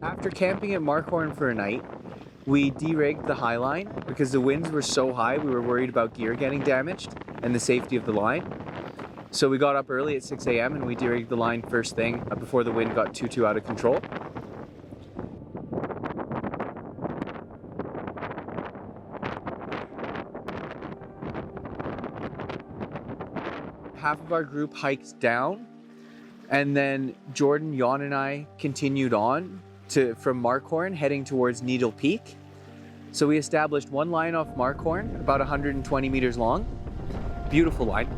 After camping at Markhor for a night, we de-rigged the Highline because the winds were so high we were worried about gear getting damaged and the safety of the line. So we got up early at 6 a.m. and we de-rigged the line first thing before the wind got too out of control. Half of our group hiked down, and then Jordan, Jan, and I continued on from Markhor heading towards Needle Peak. So we established one line off Markhor, about 120 meters long. Beautiful line.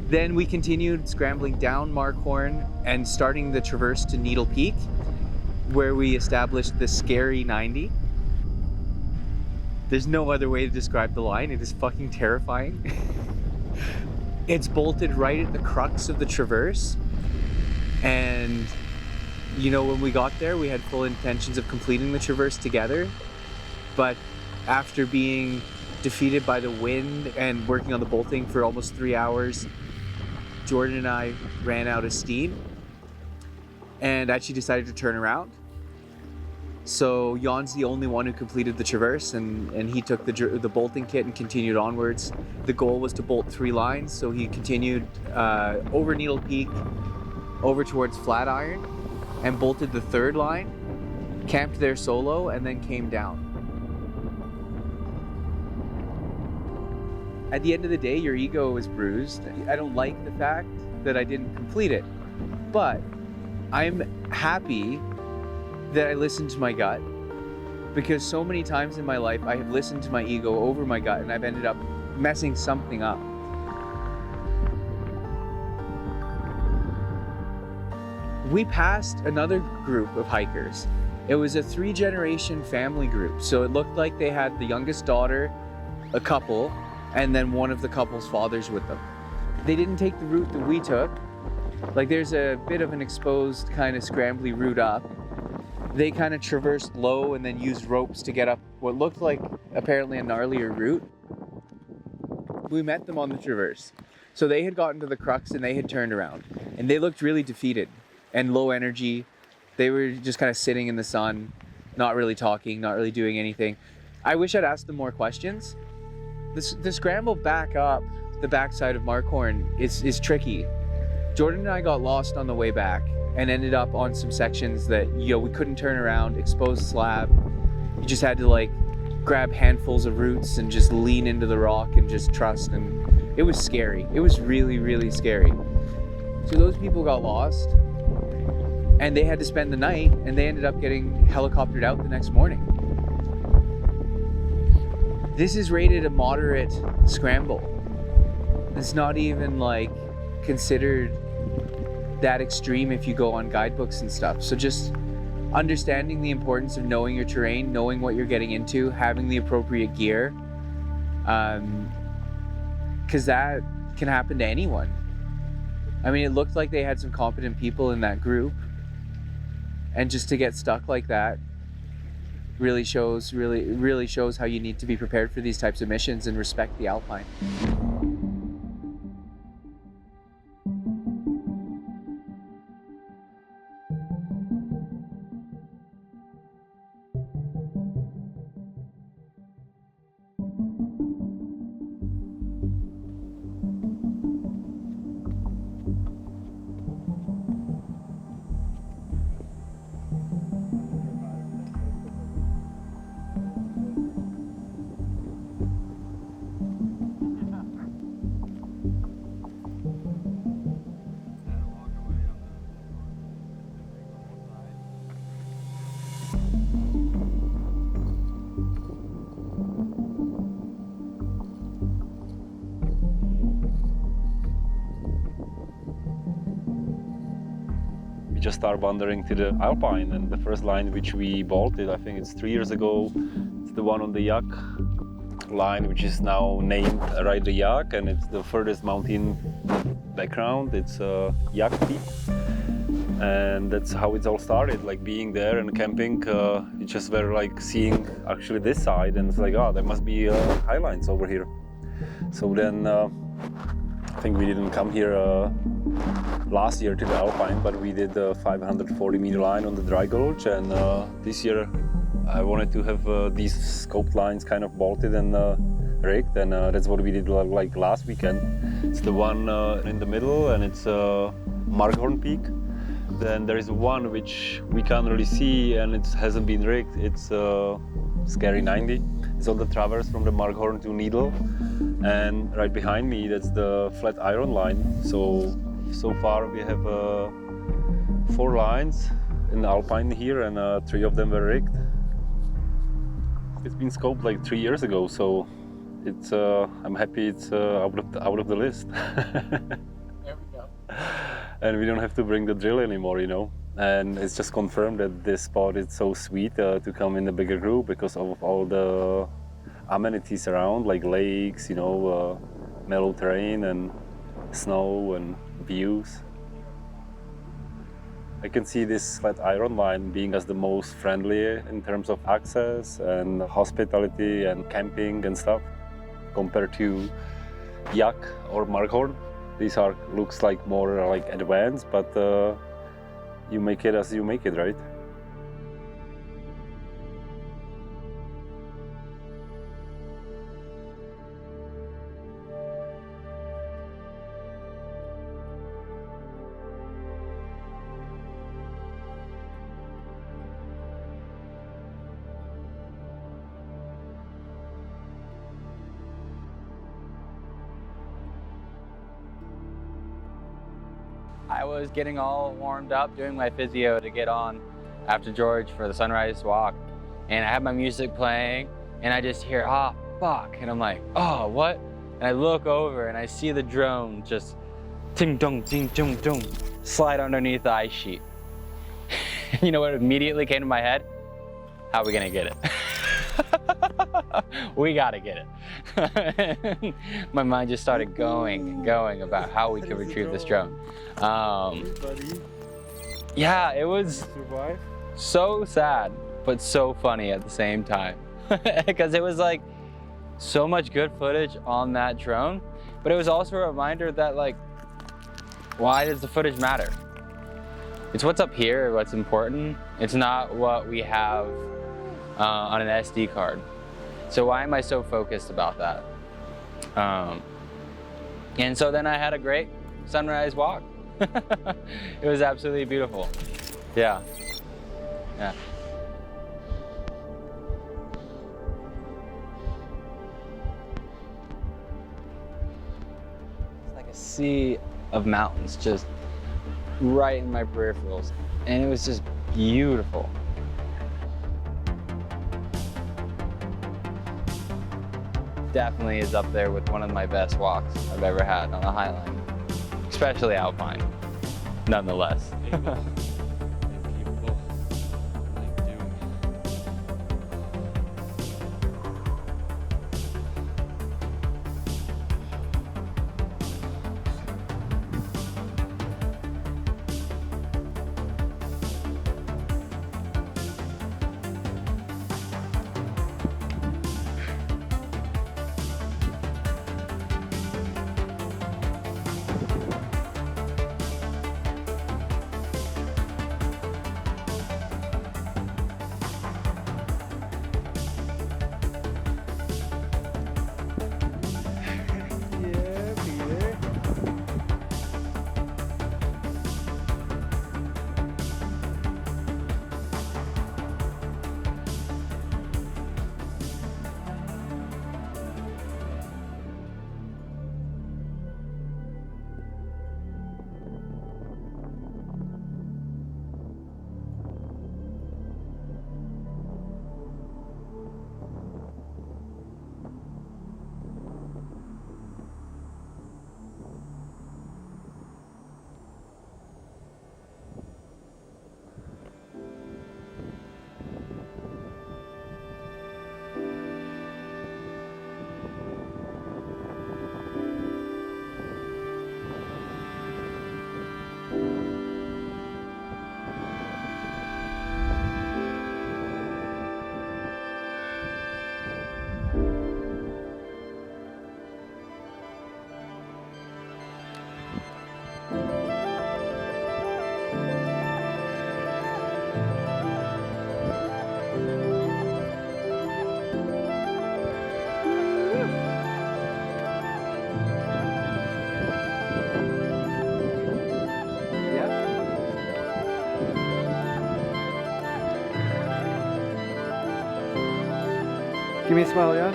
Then we continued scrambling down Markhor and starting the traverse to Needle Peak, where we established the scary 90. There's no other way to describe the line. It is fucking terrifying. It's bolted right at the crux of the traverse, and you know, when we got there, we had full intentions of completing the traverse together, but after being defeated by the wind and working on the bolting for almost 3 hours, Jordan and I ran out of steam and actually decided to turn around. So Jan's the only one who completed the traverse, and he took the bolting kit and continued onwards. The goal was to bolt 3 lines, so he continued over Needle Peak, over towards Flatiron, and bolted the 3rd line, camped there solo, and then came down. At the end of the day, your ego is bruised. I don't like the fact that I didn't complete it, but I'm happy that I listened to my gut, because so many times in my life I have listened to my ego over my gut and I've ended up messing something up. We passed another group of hikers. It was a 3-generation family group, so it looked like they had the youngest daughter, a couple, and then one of the couple's fathers with them. They didn't take the route that we took. Like, there's a bit of an exposed kind of scrambly route up. They kind of traversed low and then used ropes to get up what looked like apparently a gnarlier route. We met them on the traverse. So they had gotten to the crux and they had turned around, and they looked really defeated and low energy. They were just kind of sitting in the sun, not really talking, not really doing anything. I wish I'd asked them more questions. The scramble back up the backside of Markhor is tricky. Jordan and I got lost on the way back and ended up on some sections that, you know, we couldn't turn around, exposed slab. You just had to like grab handfuls of roots and just lean into the rock and just trust, and it was scary. It was really, really scary. So those people got lost and they had to spend the night, and they ended up getting helicoptered out the next morning. This is rated a moderate scramble. It's not even like considered that extreme if you go on guidebooks and stuff. So just understanding the importance of knowing your terrain, knowing what you're getting into, having the appropriate gear, because that can happen to anyone. I mean, it looked like they had some competent people in that group, and just to get stuck like that really shows how you need to be prepared for these types of missions and respect the Alpine. Just start wandering to the Alpine, and the first line which we bolted, I think it's 3 years ago, it's the one on the Yak line, which is now named Ride the Yak, and it's the furthest mountain background. It's Yak Peak, and that's how it all started, like being there and camping. It just were like seeing actually this side, and it's like, oh, there must be Highlines over here. So then I think we didn't come here last year to the Alpine, but we did the 540 meter line on the dry gulch, and this year I wanted to have these scoped lines kind of bolted and rigged, and that's what we did like last weekend. It's the one in the middle, and it's Markhor peak. Then there is one which we can't really see, and it hasn't been rigged. It's Scary 90. It's on the traverse from the Markhor to Needle, and right behind me that's the flat iron line. So far we have 4 lines in the Alpine here, and 3 of them were rigged. It's been scoped like 3 years ago, so it's I'm happy it's out of the list. There we go. And we don't have to bring the drill anymore, you know. And it's just confirmed that this spot is so sweet to come in a bigger group because of all the amenities around, like lakes, you know, mellow terrain and snow and views. I can see this flat iron line being as the most friendly in terms of access and hospitality and camping and stuff compared to Yak or Markhor. These are looks like more like advanced, but you make it as you make it, right? I was getting all warmed up, doing my physio to get on after George for the sunrise walk. And I had my music playing and I just hear, ah, fuck. And I'm like, oh, what? And I look over and I see the drone just ting dong, ting dong, dong, slide underneath the ice sheet. You know what immediately came to my head? How are we gonna get it? We gotta get it. My mind just started going about how we could retrieve this drone. Yeah, it was so sad, but so funny at the same time. Because it was like so much good footage on that drone, but it was also a reminder that, like, why does the footage matter? It's what's up here, what's important. It's not what we have on an SD card. So why am I so focused about that? And so then I had a great sunrise walk. It was absolutely beautiful. Yeah. Yeah. It's like a sea of mountains just right in my peripherals. And it was just beautiful. Definitely is up there with one of my best walks I've ever had on a highline, especially alpine, nonetheless. Give me a smile, yeah?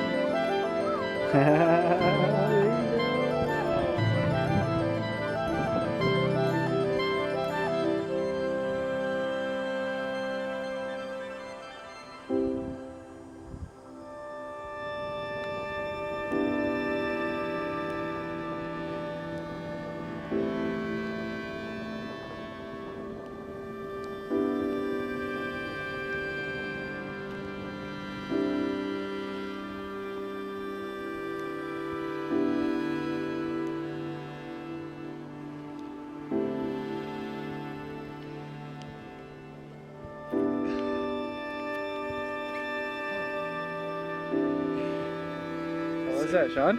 What was that, Sean?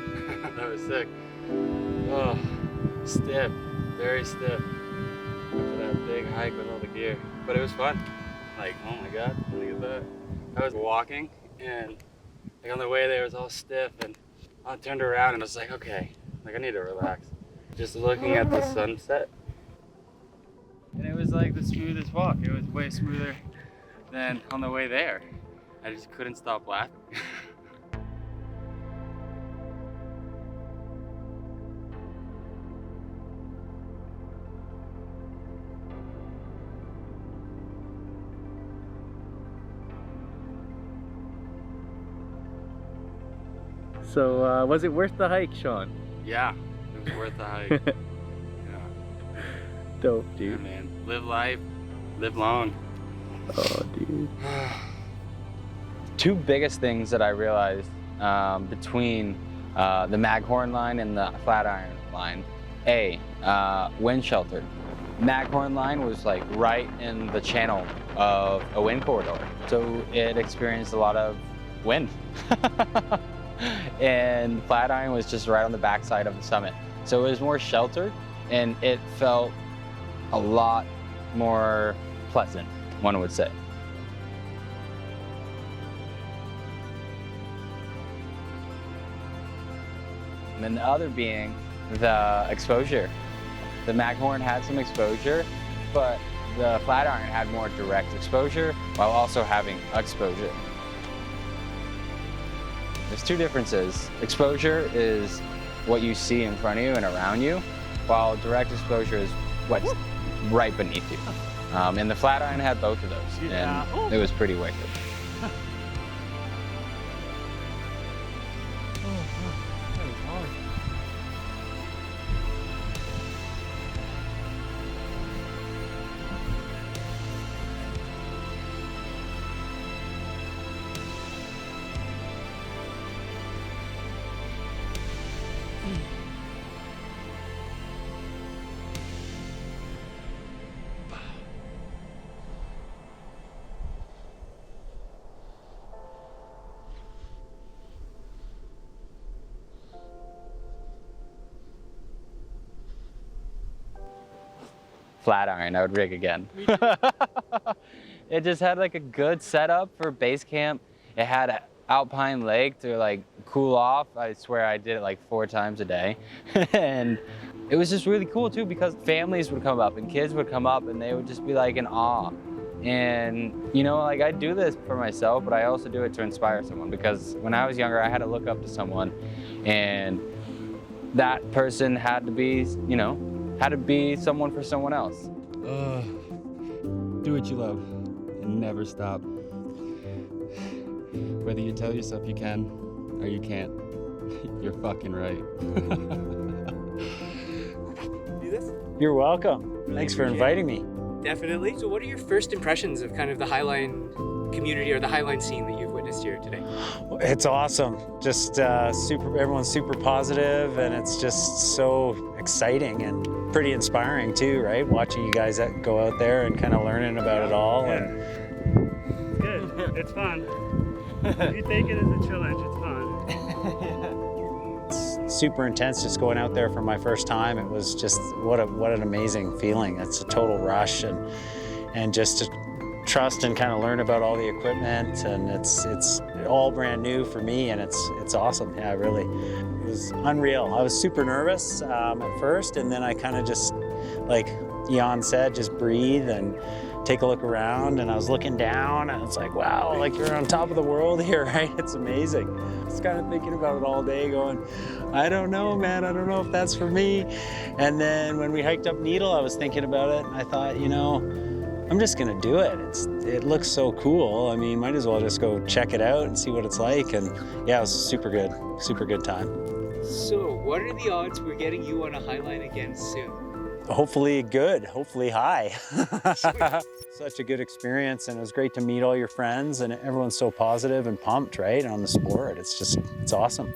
That was sick. Oh, stiff, very stiff. After that big hike with all the gear. But it was fun. Like, oh my God, look at that. I was walking and like on the way there it was all stiff and I turned around and I was like, okay, like I need to relax. Just looking at the sunset. And it was like the smoothest walk. It was way smoother than on the way there. I just couldn't stop laughing. So, was it worth the hike, Sean? Yeah, it was worth the hike. Yeah. Dope, Yeah, dude. man. Live life, live long. Oh, dude. Two biggest things that I realized between the Markhor line and the Flatiron line. Wind shelter. Markhor line was like right in the channel of a wind corridor, so it experienced a lot of wind. And Flatiron was just right on the backside of the summit, so it was more sheltered and it felt a lot more pleasant, one would say. And then the other being the exposure. The Markhor had some exposure, but the Flatiron had more direct exposure while also having exposure. There's two differences. Exposure is what you see in front of you and around you, while direct exposure is what's right beneath you. And the Flatiron had both of those, and it was pretty wicked. Flatiron, I would rig again. It just had like a good setup for base camp. It had an alpine lake to like cool off. I swear I did it like 4 times a day. And it was just really cool too, because families would come up and kids would come up and they would just be like in awe. And you know, like I do this for myself, but I also do it to inspire someone, because when I was younger, I had to look up to someone, and that person had to be, you know, had to be someone for someone else. Do what you love and never stop. Whether you tell yourself you can or you can't, you're fucking right. Do this? You're welcome. Thanks for inviting me. Definitely. So what are your first impressions of kind of the Highline community or the Highline scene that you've witnessed here today? It's awesome. Just everyone's super positive, and it's just so exciting and pretty inspiring too, right? Watching you guys go out there and kind of learning about it all. Yeah. And It's good. It's fun. If you take it as a challenge, it's fun. it's super intense just going out there for my first time. It was just what an amazing feeling. It's a total rush, and just to trust and kind of learn about all the equipment, and it's all brand new for me, and it's awesome. Yeah, really, it was unreal. I was super nervous at first, and then I kind of just like Jan said, just breathe and take a look around. And I was looking down and it's like, wow, like you're on top of the world here, right? It's amazing. I was kind of thinking about it all day going, I don't know, man, I don't know if that's for me. And then when we hiked up Needle, I was thinking about it and I thought, you know, I'm just gonna do it. It looks so cool. I mean, might as well just go check it out and see what it's like. And yeah, it was super good time. So, what are the odds we're getting you on a highline again soon? Hopefully good, hopefully high. Such a good experience, and it was great to meet all your friends, and everyone's so positive and pumped, right, on the sport. It's awesome.